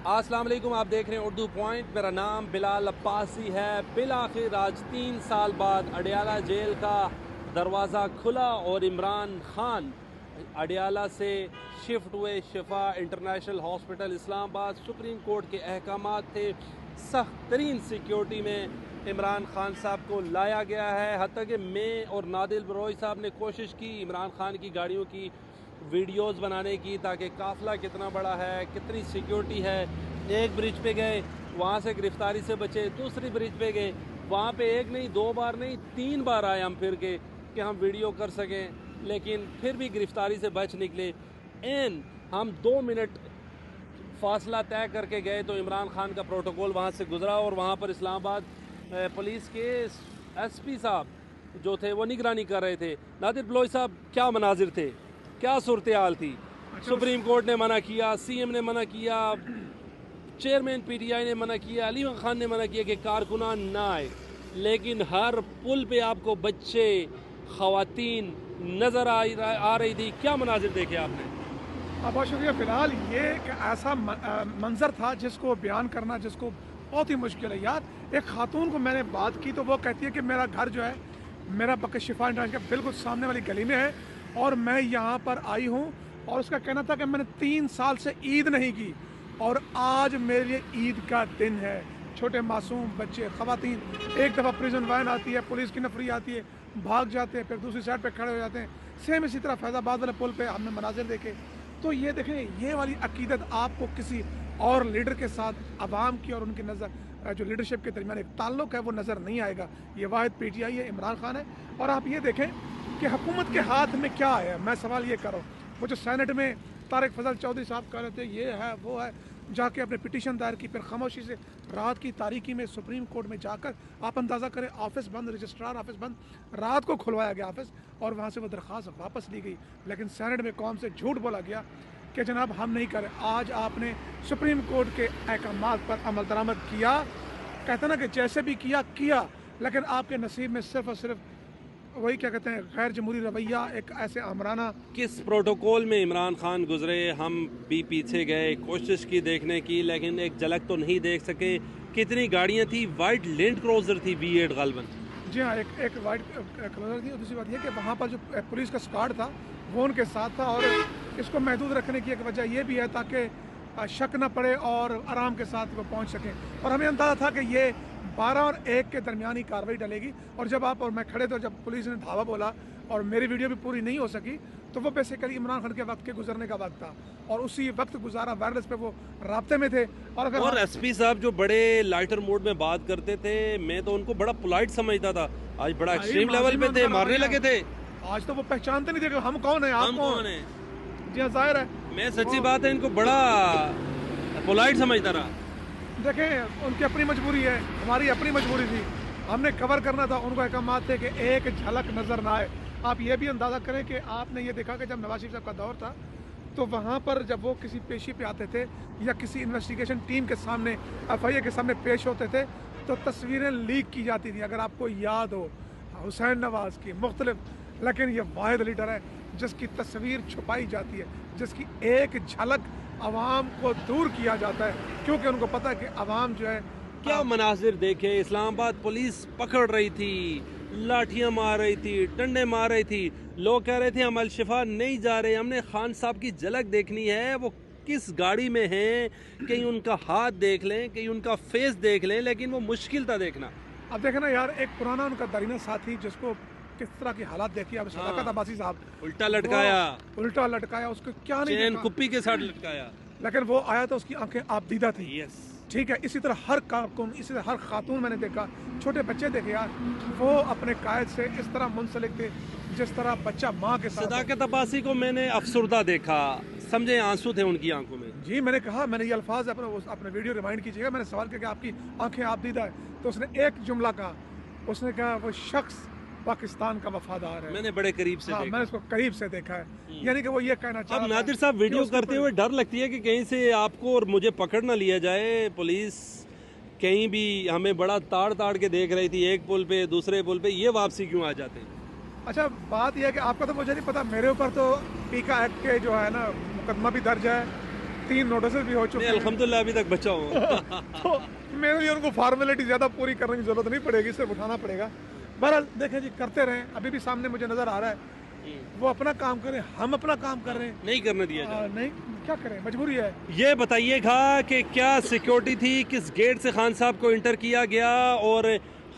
अस्सलाम वालेकुम, आप देख रहे हैं उर्दू पॉइंट। मेरा नाम बिलाल अब्बासी है। बिल आखिर आज 3 साल बाद अडियाला जेल का दरवाज़ा खुला और इमरान खान अडियाला से शिफ्ट हुए शिफा international hospital Islamabad. Supreme court के अहकामात थे, सख्त तरीन सिक्योरिटी में इमरान खान साहब को लाया गया है। हत्ता कि मैं और नादिल बरोई साहब ने कोशिश की इमरान खान की गाड़ियों की वीडियोस बनाने की, ताकि काफ़िला कितना बड़ा है, कितनी सिक्योरिटी है। एक ब्रिज पे गए, वहाँ से गिरफ्तारी से बचे। दूसरी ब्रिज पे गए, वहाँ पे एक नहीं, 2 बार नहीं, 3 बार आए हम फिर के कि हम वीडियो कर सकें, लेकिन फिर भी गिरफ्तारी से बच निकले। हम 2 मिनट फासला तय करके गए तो इमरान खान का प्रोटोकॉल वहाँ से गुजरा और वहाँ पर इस्लामाबाद पुलिस के एसपी साहब जो थे वो निगरानी कर रहे थे। नादिर बलोच साहब, क्या मनाजिर थे, क्या सूरत हाल थी? सुप्रीम कोर्ट ने मना किया, सीएम ने मना किया, चेयरमैन पीटीआई ने मना किया, अली खान ने मना किया कि कारकुनान ना आए, लेकिन हर पुल पे आपको बच्चे, खवातीन नजर आ रही थी। क्या मनाजिर देखे आपने? बहुत शुक्रिया। फ़िलहाल ये एक ऐसा मंजर था जिसको बयान करना जिसको बहुत ही मुश्किल है यार। एक खातून को मैंने बात की तो वो कहती है कि मेरा घर जो है, मेरा बक शिफा इंटरनेशनल के बिल्कुल सामने वाली गली में है और मैं यहाँ पर आई हूँ, और उसका कहना था कि मैंने 3 साल से ईद नहीं की और आज मेरे लिए ईद का दिन है। छोटे मासूम बच्चे, खवातीन, एक दफ़ा प्रिजन वैन आती है, पुलिस की नफरी आती है, भाग जाते हैं, फिर दूसरी साइड पे खड़े हो जाते हैं। सेम इसी तरह फैज़ाबाद वाले पुल पे हमने मनाजिर देखे। तो ये देखें, ये वाली अकीदत आपको किसी और लीडर के साथ अवाम की और उनकी नज़र जो लीडरशिप के दरमियान एक ताल्लुक़ है वो नज़र नहीं आएगा। ये वाहिद पीटीआई है, इमरान खान है। और आप ये देखें कि हुकूमत के हाथ में क्या है। मैं सवाल ये कर रहा हूँ, वो जो सेनेट में तारिक फजल चौधरी साहब कह रहे थे ये है वो है, जाके अपने पिटीशन दायर की, फिर खामोशी से रात की तारीकी में सुप्रीम कोर्ट में जाकर आप अंदाज़ा करें, ऑफिस बंद, रजिस्ट्रार ऑफिस बंद, रात को खुलवाया गया ऑफिस और वहाँ से वो दरख्वास्त वापस ली गई। लेकिन सेनेट में कौम से झूठ बोला गया कि जनाब हम नहीं करें। आज आपने सुप्रीम कोर्ट के अहकामात पर अमल दरामद किया, कहते ना कि जैसे भी किया, लेकिन आपके नसीब में सिर्फ और सिर्फ वही क्या कहते हैं गैर जमहूरी रवैया, एक ऐसे आमराना। किस प्रोटोकॉल में इमरान खान गुजरे, हम भी पीछे गए, कोशिश की देखने की, लेकिन एक झलक तो नहीं देख सके। कितनी गाड़ियां थी? वाइट लैंड क्रूजर थी V8 गालबन। जी हाँ, एक वाइट क्रूजर थी। और दूसरी बात यह कि वहाँ पर जो पुलिस का स्क्वाड था वो उनके साथ था, और इसको महदूद रखने की एक वजह यह भी है ताकि शक न पड़े और आराम के साथ वो पहुँच सकें। और हमें अंदाज़ा था कि ये 12 और 1 के दरमियान ही कार्रवाई डलेगी। और जब आप और मैं खड़े थे, जब पुलिस ने धावा बोला और मेरी वीडियो भी पूरी नहीं हो सकी, तो वो बेसिकली इमरान खान के वक्त के गुजरने का वक्त था और उसी वक्त गुजारा, वायरलेस पे वो राब्ते में थे। और एसपी साहब जो बड़े लाइटर मोड में बात करते थे, मैं तो उनको बड़ा पोलाइट समझता था, आज बड़ा एक्सट्रीम लेवल पे थे, मारने लगे थे। आज तो वो पहचानते नहीं थे कि हम कौन है, आप कौन है। जी हाँ, जाहिर है, मैं सच्ची बात है इनको बड़ा पोलाइट समझता रहा। देखें, उनकी अपनी मजबूरी है, हमारी अपनी मजबूरी थी, हमने कवर करना था। उनको अहकामात थे कि एक झलक नज़र ना आए। आप ये भी अंदाज़ा करें कि आपने ये देखा कि जब नवाज शरीफ साहब का दौर था तो वहाँ पर जब वो किसी पेशी पे आते थे या किसी इन्वेस्टिगेशन टीम के सामने, FIA के सामने पेश होते थे, तो तस्वीरें लीक की जाती थी। अगर आपको याद हो हुसैन नवाज की मुख्तलिफ, लेकिन ये वाहिद लीडर है जिसकी तस्वीर छुपाई जाती है, जिसकी एक झलक अवाम को दूर किया जाता है, क्योंकि उनको पता है कि अवाम जो है क्या मनाजिर देखे। इस्लामाबाद पुलिस पकड़ रही थी, लाठियां मार रही थी, डंडे मार रही थी, लोग कह रहे थे हम अल-शिफा नहीं जा रहे, हमने खान साहब की झलक देखनी है, वो किस गाड़ी में हैं, कहीं उनका हाथ देख लें, कहीं उनका फेस देख लें, लेकिन वो मुश्किल था देखना। अब देखे ना यार, एक पुराना उनका दरीना साथी जिसको किस तरह की हालात देखी, अब सदाकत अब्बासी साहब, उल्टा लटकाया, उसको क्या नहीं चैन कुप्पी के साथ लटकाया, लेकिन वो आया तो उसकी आंखें आपदीदा थी। यस, ठीक है, इसी तरह हर कारकुन, इसी तरह हर खातून मैंने देखा, छोटे बच्चे देखे यार, वो अपने कायद से इस तरह मुंसलिक थे जिस तरह बच्चा माँ के साथ। सदाकत अब्बासी को मैंने अफसुर्दा देखा, समझे आंसू थे उनकी आंखों में। जी, मैंने कहा, मैंने ये अल्फाज अपने वीडियो रिमाइंड कीजिएगा, मैंने सवाल किया कि आपकी आंखें आपदीदा है, तो उसने एक जुमला कहा, उसने कहा वो शख्स पाकिस्तान का वफादार है। मैंने बड़े करीब से देखा। मैंने उसको करीब से देखा है, यानी कि वो ये कहना चाह रहा अब नादिर साहब वीडियो करते हुए डर लगती है कि कहीं से आपको और मुझे पकड़ ना लिया जाए। पुलिस कहीं भी हमें बड़ा ताड़ के देख रही थी, एक पुल पे, दूसरे पुल पे, ये वापसी क्यों आ जाते हैं? अच्छा, बात यह है कि आपका तो मुझे नहीं पता, मेरे ऊपर तो पीका एक्ट के जो है ना मुकदमा भी दर्ज है, 3 नोटिस भी हो चुके हैं। अल्हम्दुलिल्लाह अभी तक बचा हूँ। तो मेरे लिए उनको फॉर्मेलिटी ज़्यादा पूरी करने की जरूरत नहीं पड़ेगी, सिर्फ उठाना पड़ेगा। बहरहाल देखें जी, करते रहें। अभी भी सामने मुझे नज़र आ रहा है वो अपना काम करें, हम अपना काम कर रहे हैं। नहीं करने दिया जाए। नहीं, क्या करें, मजबूरी है। ये बताइएगा कि क्या सिक्योरिटी थी, किस गेट से खान साहब को इंटर किया गया, और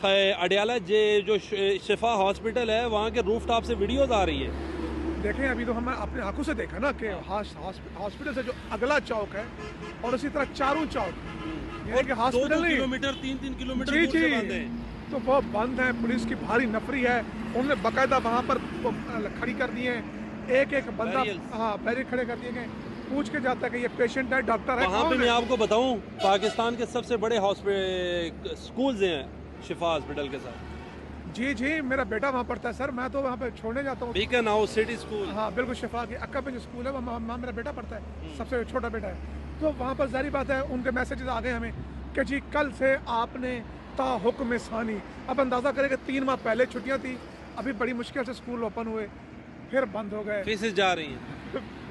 अडियाला जो शिफा हॉस्पिटल है वहाँ के रूफ टॉप से वीडियोज आ रही है। देखें, अभी तो हम अपने आंखों से देखा ना कि हॉस्पिटल से जो अगला चौक है और इसी तरह चारों चौक, यानी कि हॉस्पिटल नहीं, किलोमीटर 3-3 किलोमीटर जी दूर से जी बंद है। तो वो बंद है। पुलिस की भारी नफरी है, उन्होंने बाकायदा वहाँ पर खड़ी कर दी है, एक एक बंदा, हाँ बैरियर खड़े कर दिए गए, पूछ के जाता है कि ये पेशेंट है, डॉक्टर है। वहाँ पे मैं आपको बताऊँ, पाकिस्तान के सबसे बड़े स्कूल्स हैं शिफा हॉस्पिटल के साथ। जी जी, मेरा बेटा वहाँ पढ़ता है सर, मैं तो वहाँ पे छोड़ने जाता हूँ। बीकन हाउस सिटी स्कूल, हाँ बिल्कुल, शिफा की अक्का में जो स्कूल है वहाँ मेरा बेटा पढ़ता है, सबसे छोटा बेटा है। तो वहाँ पर जाहिर बात है उनके मैसेजेस आ गए हमें कि जी कल से आपने ता हुक्म सानी। अब अंदाज़ा करें कि 3 माह पहले छुट्टियाँ थी, अभी बड़ी मुश्किल से स्कूल ओपन हुए, फिर बंद हो गए, फीसेस जा रही हैं,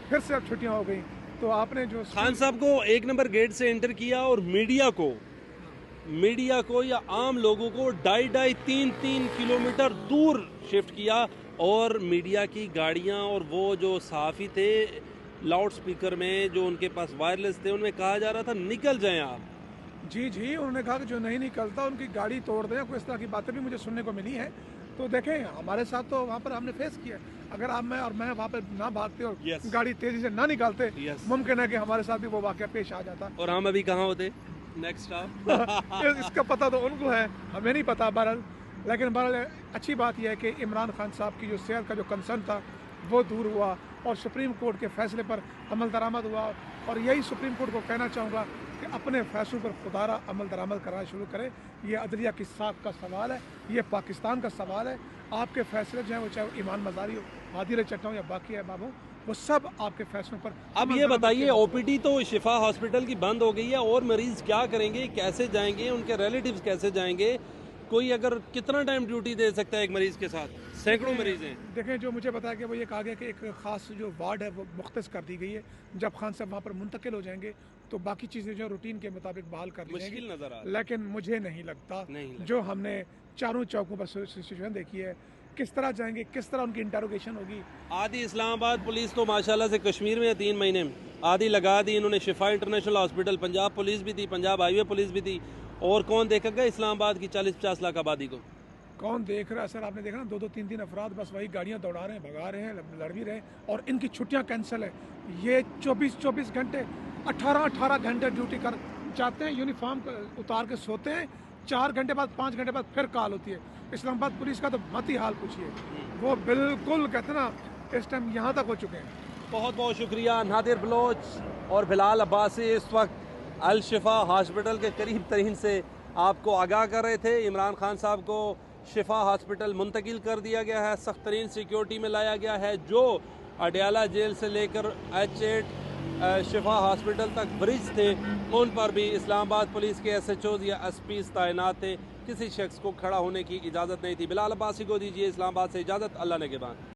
फिर से अब छुट्टियाँ हो गई। तो आपने जो खान साहब को 1 नंबर गेट से एंटर किया और मीडिया को या आम लोगों को 2.5-3 किलोमीटर दूर शिफ्ट किया, और मीडिया की गाड़ियां और वो जो सहाफ़ी थे लाउड स्पीकर में जो उनके पास वायरलेस थे, उनमें कहा जा रहा था निकल जाएं आप। जी जी, उन्होंने कहा कि जो नहीं निकलता उनकी गाड़ी तोड़ दें, कोई इस तरह की बातें भी मुझे सुनने को मिली हैं। तो देखें, हमारे साथ तो वहाँ पर हमने फेस किया, अगर आप मैं वहाँ पर ना भागते और गाड़ी तेजी से ना निकालते, मुमकिन है कि हमारे साथ भी वो वाक़या पेश आ जाता। और हम अभी कहाँ होते नेक्स्ट स्टॉप। इसका पता तो उनको है, हमें नहीं पता। बहरहाल लेकिन बहरहाल अच्छी बात यह है कि इमरान खान साहब की जो सेहत का जो कंसर्न था वो दूर हुआ और सुप्रीम कोर्ट के फैसले पर अमल दरामद हुआ। और यही सुप्रीम कोर्ट को कहना चाहूँगा कि अपने फैसलों पर खुदारा अमल दरामद करना शुरू करें। ये अदलिया की साख का सवाल है, ये पाकिस्तान का सवाल है। आपके फैसले जो हैं वो चाहे ईमान मजारी हो, आदिल चट्टा हो या बाकी है बाबू, वो सब आपके फैसलों पर। अब ये बताइए, ओपीडी तो शिफा हॉस्पिटल की बंद हो गई है, और मरीज क्या करेंगे, कैसे जाएंगे, उनके रिलेटिव्स कैसे जाएंगे? कोई अगर कितना टाइम ड्यूटी दे सकता है एक मरीज के साथ? सैकड़ों मरीज हैं। देखें, जो मुझे बताया कि वो ये कहा गया कि एक ख़ास जो वार्ड है वो मुख्तस कर दी गई है। जब खान साहब वहाँ पर मुंतकिल हो जाएंगे तो बाकी चीज़ें जो रूटीन के मुताबिक बहाल कर दी जाएंगी। मुश्किल नजर आ, लेकिन मुझे नहीं लगता जो हमने चारों चौकों पर सिचुएशन देखी है, किस तरह जाएंगे, किस तरह उनकी इंटरोगेशन होगी। आधी इस्लामाबाद पुलिस तो माशाल्लाह से कश्मीर में 3 महीने में आधी लगा दी इन्होंने। शिफा इंटरनेशनल हॉस्पिटल, पंजाब पुलिस भी थी, पंजाब हाईवे पुलिस भी थी, और कौन देखेगा इस्लामाबाद की 40-50 लाख आबादी को? कौन देख रहा है सर? आपने देखा ना, 2-3 अफराद बस वही गाड़ियाँ दौड़ा रहे हैं, भगा रहे हैं, लड़ भी रहे हैं, और इनकी छुट्टियाँ कैंसिल है। ये 24-24 घंटे 18-18 घंटे ड्यूटी कर जाते हैं, यूनिफॉर्म उतार के सोते हैं, 4 घंटे बाद 5 घंटे बाद फिर कॉल होती है। इस्लामाबाद पुलिस का तो मत ही हाल पूछिए, वो बिल्कुल कहते ना इस टाइम यहाँ तक हो चुके हैं। बहुत बहुत शुक्रिया नादिर बलोच और बिलाल अब्बासी इस वक्त अल शिफा हॉस्पिटल के करीब तरीन से आपको आगाह कर रहे थे। इमरान खान साहब को शिफा हॉस्पिटल मुंतकिल कर दिया गया है, सख्त तरीन सिक्योरिटी में लाया गया है। जो अडियाला जेल से लेकर H8 शिफा हॉस्पिटल तक ब्रिज थे, उन पर भी इस्लामाबाद पुलिस के SHOs या SPs तैनात थे। किसी शख्स को खड़ा होने की इजाज़त नहीं थी। बिलाल अब्बासी को दीजिए इस्लामाबाद से इजाज़त। अल्लाह ने के बाद।